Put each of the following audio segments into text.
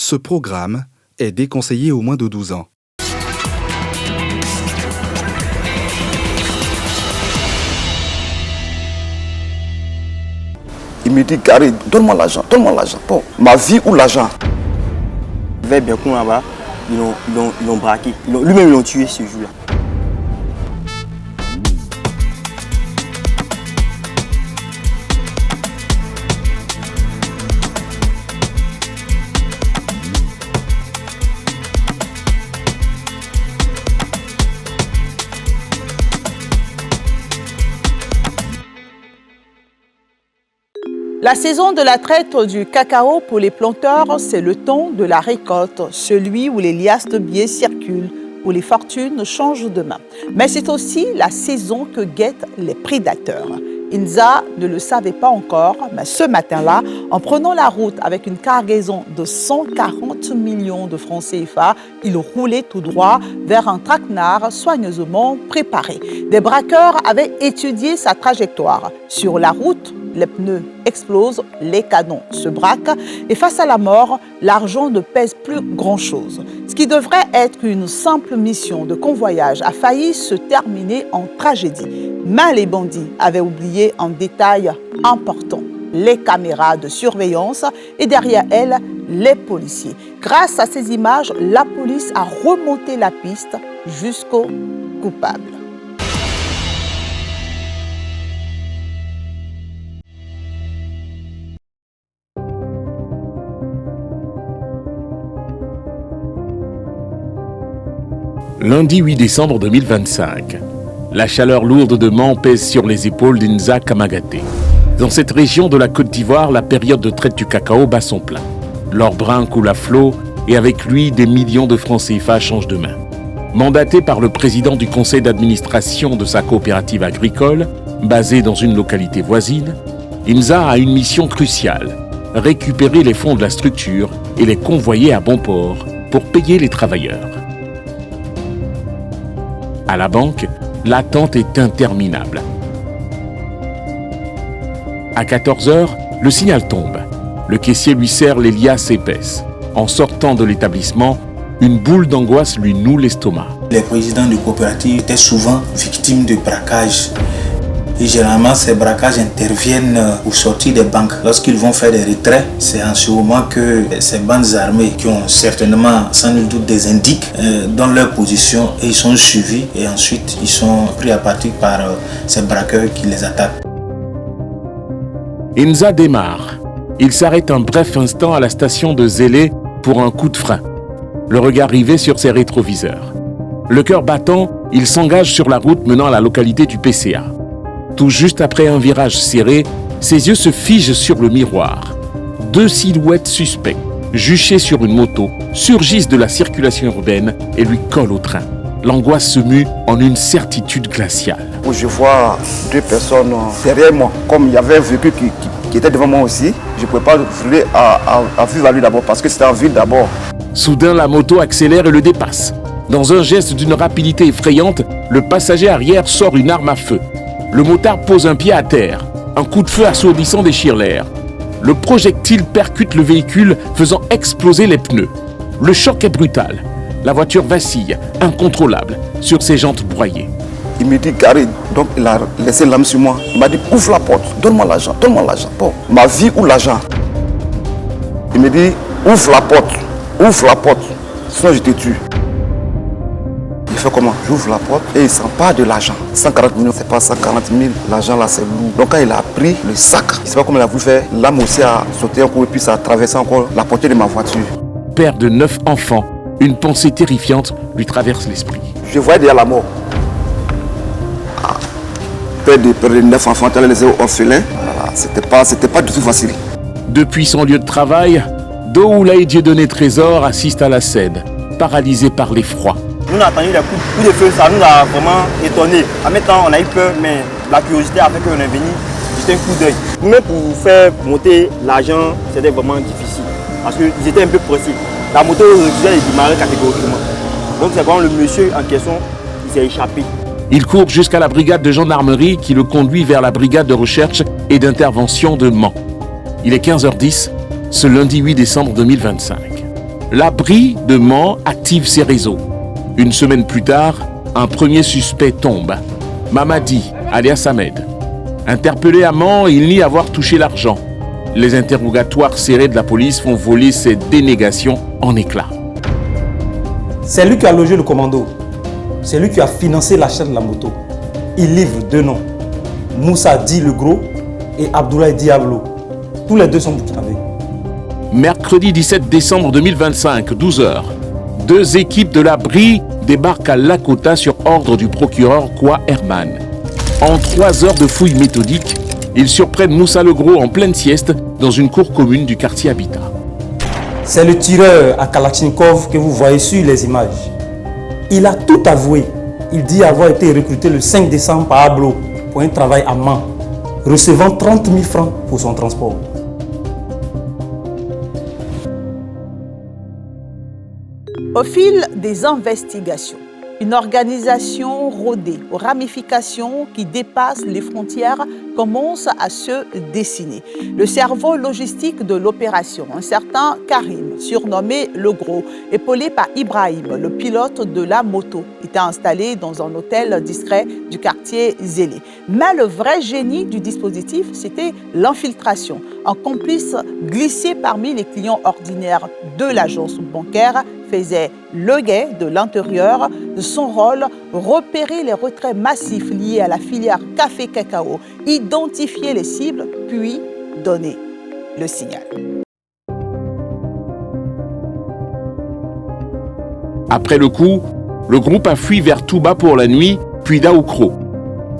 Ce programme est déconseillé aux moins de 12 ans. Il me dit, Gary, donne-moi l'argent, donne-moi l'argent. Bon, ma vie ou l'argent? Vers Berkoun là-bas, ils l'ont braqué. Lui-même, ils l'ont tué ce jour-là. La saison de la traite du cacao pour les planteurs, c'est le temps de la récolte, celui où les liasses de billets circulent, où les fortunes changent de main. Mais c'est aussi la saison que guettent les prédateurs. Inza ne le savait pas encore, mais ce matin-là, en prenant la route avec une cargaison de 140 millions de francs CFA, il roulait tout droit vers un traquenard soigneusement préparé. Des braqueurs avaient étudié sa trajectoire. Sur la route, les pneus explosent, les canons se braquent et face à la mort, l'argent ne pèse plus grand-chose. Ce qui devrait être une simple mission de convoyage a failli se terminer en tragédie. Mais les bandits avaient oublié un détail important, les caméras de surveillance et derrière elles, les policiers. Grâce à ces images, la police a remonté la piste jusqu'au coupable. Lundi 8 décembre 2025. La chaleur lourde de Mans pèse sur les épaules d'Inza Kamagaté. Dans cette région de la Côte d'Ivoire, la période de traite du cacao bat son plein. L'or brun coule à flot et avec lui, des millions de francs CFA changent de main. Mandaté par le président du conseil d'administration de sa coopérative agricole, basée dans une localité voisine, Inza a une mission cruciale, récupérer les fonds de la structure et les convoyer à bon port pour payer les travailleurs. À la banque, l'attente est interminable. À 14h, le signal tombe. Le caissier lui serre les liasses épaisses. En sortant de l'établissement, une boule d'angoisse lui noue l'estomac. Les présidents de coopératives étaient souvent victimes de braquages. Et généralement, ces braquages interviennent au sortir des banques. Lorsqu'ils vont faire des retraits, c'est en ce moment que ces bandes armées, qui ont certainement, sans nul doute, des indices, donnent leur position et ils sont suivis. Et ensuite, ils sont pris à partie par ces braqueurs qui les attaquent. Inza démarre. Il s'arrête un bref instant à la station de Zélé pour un coup de frein. Le regard rivé sur ses rétroviseurs. Le cœur battant, il s'engage sur la route menant à la localité du PCA. Tout juste après un virage serré, ses yeux se figent sur le miroir. Deux silhouettes suspectes, juchées sur une moto, surgissent de la circulation urbaine et lui collent au train. L'angoisse se mue en une certitude glaciale. Je vois deux personnes derrière moi. Comme il y avait un véhicule qui était devant moi aussi, je ne pouvais pas rouler à vue value d'abord parce que c'était en ville d'abord. Soudain, la moto accélère et le dépasse. Dans un geste d'une rapidité effrayante, le passager arrière sort une arme à feu. Le motard pose un pied à terre. Un coup de feu assourdissant déchire l'air. Le projectile percute le véhicule, faisant exploser les pneus. Le choc est brutal. La voiture vacille, incontrôlable, sur ses jantes broyées. Il me dit, Gary, donc il a laissé l'âme sur moi. Il m'a dit, ouvre la porte, donne-moi l'argent, donne-moi l'argent. Bon, ma vie ou l'argent? Il me dit, ouvre la porte, sinon je te tue. Il fait comment? J'ouvre la porte et il s'empare de l'argent. 140 millions, c'est pas 140 000. L'argent là, c'est lourd. Donc quand il a pris le sac, je ne sais pas comment il a voulu faire. L'âme aussi a sauté un coup et puis ça a traversé encore la portée de ma voiture. Père de 9 enfants, une pensée terrifiante lui traverse l'esprit. Je voyais déjà la mort. Père de 9 enfants, tu allais les orphelins. Voilà, c'était pas du tout facile. Depuis son lieu de travail, Doulaye Dieudonné Trésor assiste à la scène, paralysé par l'effroi. Nous, on a entendu les coups de feu, ça nous a vraiment étonnés. En même temps, on a eu peur, mais la curiosité a fait qu'on est venu jeter un coup d'œil. Même pour faire monter l'argent, c'était vraiment difficile. Parce qu'ils étaient un peu pressés. La moto refusait de démarrer catégoriquement. Donc c'est vraiment le monsieur en question qui s'est échappé. Il court jusqu'à la brigade de gendarmerie qui le conduit vers la brigade de recherche et d'intervention de Mans. Il est 15h10, ce lundi 8 décembre 2025. la BRI de Mans active ses réseaux. Une semaine plus tard, un premier suspect tombe. Mamadi, alias Ahmed. Interpellé à Mans, il nie avoir touché l'argent. Les interrogatoires serrés de la police font voler ses dénégations en éclats. C'est lui qui a logé le commando. C'est lui qui a financé l'achat de la moto. Il livre deux noms. Moussa dit le gros et Abdoulaye Diablo. Tous les deux sont burkinabés. Mercredi 17 décembre 2025, 12h. Deux équipes de la BRI débarquent à Lakota sur ordre du procureur Kwa Herman. En 3 heures de fouilles méthodiques, ils surprennent Moussa le Gros en pleine sieste dans une cour commune du quartier Habitat. C'est le tireur à Kalachnikov que vous voyez sur les images. Il a tout avoué. Il dit avoir été recruté le 5 décembre par Ablo pour un travail à Mans, recevant 30 000 francs pour son transport. Au fil des investigations, une organisation rodée aux ramifications qui dépassent les frontières commence à se dessiner. Le cerveau logistique de l'opération, un certain Karim, surnommé Le Gros, épaulé par Ibrahim, le pilote de la moto, était installé dans un hôtel discret du quartier Zélé. Mais le vrai génie du dispositif, c'était l'infiltration. Un complice glissé parmi les clients ordinaires de l'agence bancaire faisait le guet de l'intérieur. Son rôle, repérer les retraits massifs liés à la filière café-cacao, identifier les cibles, puis donner le signal. Après le coup, le groupe a fui vers Touba pour la nuit, puis Daoukro.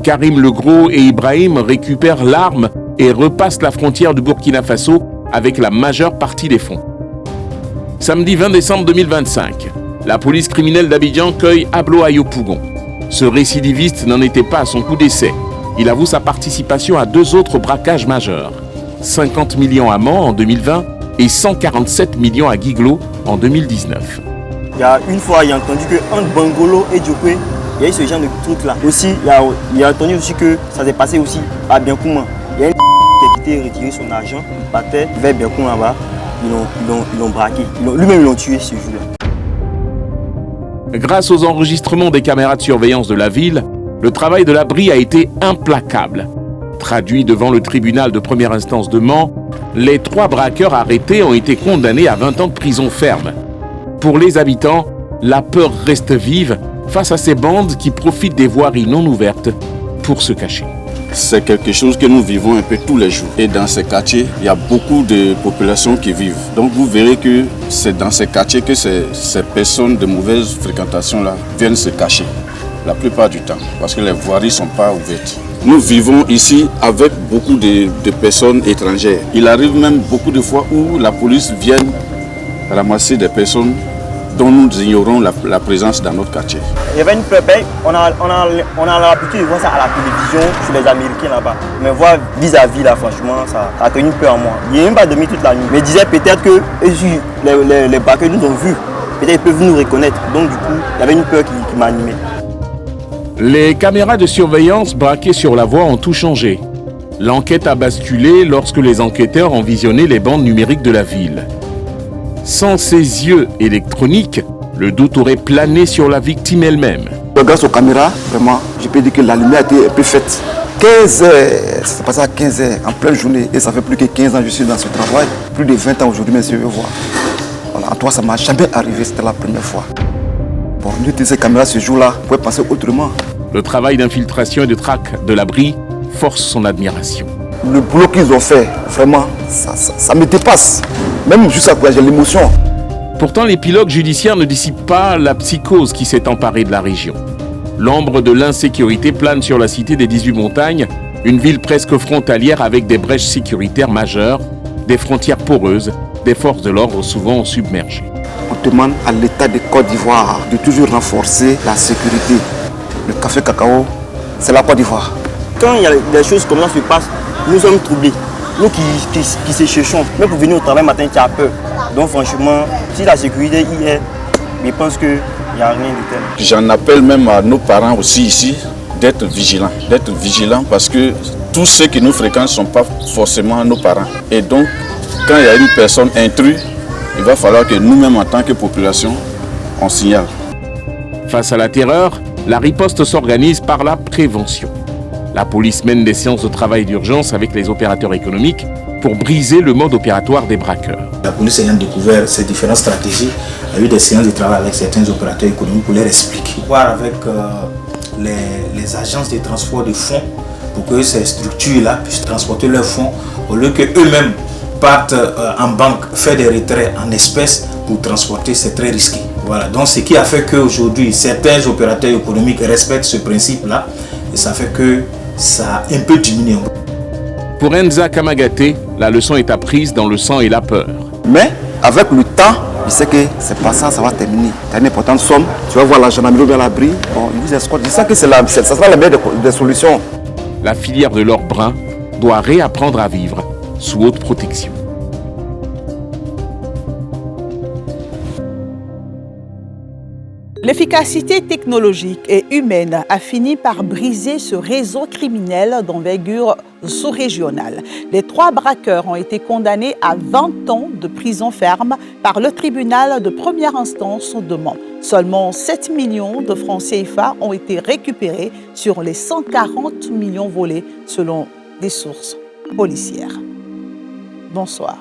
Karim Le Gros et Ibrahim récupèrent l'arme et repassent la frontière du Burkina Faso avec la majeure partie des fonds. Samedi 20 décembre 2025, la police criminelle d'Abidjan cueille Ablo Ayopougon. Ce récidiviste n'en était pas à son coup d'essai. Il avoue sa participation à 2 autres braquages majeurs. 50 millions à Mans en 2020 et 147 millions à Guiglo en 2019. Il y a une fois, il a entendu qu'entre Bangolo et Djokwe, il y a eu ce genre de truc-là. Aussi, il a entendu aussi que ça s'est passé aussi à Biancouma. Il y a une qui a quitté retirer son argent, il partait vers Biancouma là-bas. Ils l'ont braqué. Lui-même, ils l'ont tué ce jour-là. Grâce aux enregistrements des caméras de surveillance de la ville, le travail de la BRI a été implacable. Traduit devant le tribunal de première instance de Mans, les 3 braqueurs arrêtés ont été condamnés à 20 ans de prison ferme. Pour les habitants, la peur reste vive face à ces bandes qui profitent des voiries non ouvertes pour se cacher. C'est quelque chose que nous vivons un peu tous les jours. Et dans ces quartiers, il y a beaucoup de populations qui vivent. Donc vous verrez que c'est dans ces quartiers que ces personnes de mauvaise fréquentation-là viennent se cacher. La plupart du temps, parce que les voiries ne sont pas ouvertes. Nous vivons ici avec beaucoup de personnes étrangères. Il arrive même beaucoup de fois où la police vient ramasser des personnes dont nous ignorons la présence dans notre quartier. Il y avait une peur, on a l'habitude de voir ça à la télévision, sur les Américains là-bas. Mais voir vis-à-vis là, franchement, ça a tenu peur en moi. Il n'y a même pas dormi toute la nuit. Mais il disait peut-être que les braqueurs nous ont vus, peut-être ils peuvent nous reconnaître. Donc du coup, il y avait une peur qui m'animait. Les caméras de surveillance braquées sur la voie ont tout changé. L'enquête a basculé lorsque les enquêteurs ont visionné les bandes numériques de la ville. Sans ces yeux électroniques, le doute aurait plané sur la victime elle-même. Grâce aux caméras, vraiment, je peux dire que la lumière a été un peu faite. 15 heures, c'est passé à 15 heures, en pleine journée, et ça fait plus que 15 ans que je suis dans ce travail. Plus de 20 ans aujourd'hui, mais je veux voir. Voilà, en toi, ça ne m'a jamais arrivé, c'était la première fois. Bon, nous, ces caméras ce jour-là, on pouvait passer autrement. Le travail d'infiltration et de traque de la BRI force son admiration. Le boulot qu'ils ont fait, vraiment, ça me dépasse. Même jusqu'à quoi j'ai l'émotion. Pourtant, l'épilogue judiciaire ne dissipe pas la psychose qui s'est emparée de la région. L'ombre de l'insécurité plane sur la cité des 18 montagnes, une ville presque frontalière avec des brèches sécuritaires majeures, des frontières poreuses, des forces de l'ordre souvent submergées. On demande à l'État de Côte d'Ivoire de toujours renforcer la sécurité. Le café cacao, c'est la Côte d'Ivoire. Quand il y a des choses comme ça se passent, nous sommes troublés. Nous qui se cherchons, même pour venir au travail matin, tu as peur. Donc franchement, si la sécurité y est, je pense qu'il n'y a rien de tel. J'en appelle même à nos parents aussi ici d'être vigilants parce que tous ceux qui nous fréquentent ne sont pas forcément nos parents. Et donc, quand il y a une personne intruse, il va falloir que nous-mêmes, en tant que population, on signale. Face à la terreur, la riposte s'organise par la prévention. La police mène des séances de travail d'urgence avec les opérateurs économiques pour briser le mode opératoire des braqueurs. La police ayant découvert ces différentes stratégies a eu des séances de travail avec certains opérateurs économiques pour leur expliquer. Voir avec les agences de transport de fonds pour que ces structures-là puissent transporter leurs fonds au lieu qu'eux-mêmes partent en banque, faire des retraits en espèces pour transporter, c'est très risqué. Voilà, donc ce qui a fait qu'aujourd'hui certains opérateurs économiques respectent ce principe-là et ça fait que ça a un peu diminué. Pour Enza Kamagaté, la leçon est apprise dans le sang et la peur. Mais avec le temps, je sais que c'est pas ça, ça va terminer. Tu as une importante somme, tu vas voir la gendarmerie bien l'abri. Bon, ils vous escortent. Je sais que ça sera la meilleure des solutions. La filière de l'or brun doit réapprendre à vivre sous haute protection. L'efficacité technologique et humaine a fini par briser ce réseau criminel d'envergure sous-régionale. Les 3 braqueurs ont été condamnés à 20 ans de prison ferme par le tribunal de première instance de Mans. Seulement 7 millions de francs CFA ont été récupérés sur les 140 millions volés selon des sources policières. Bonsoir.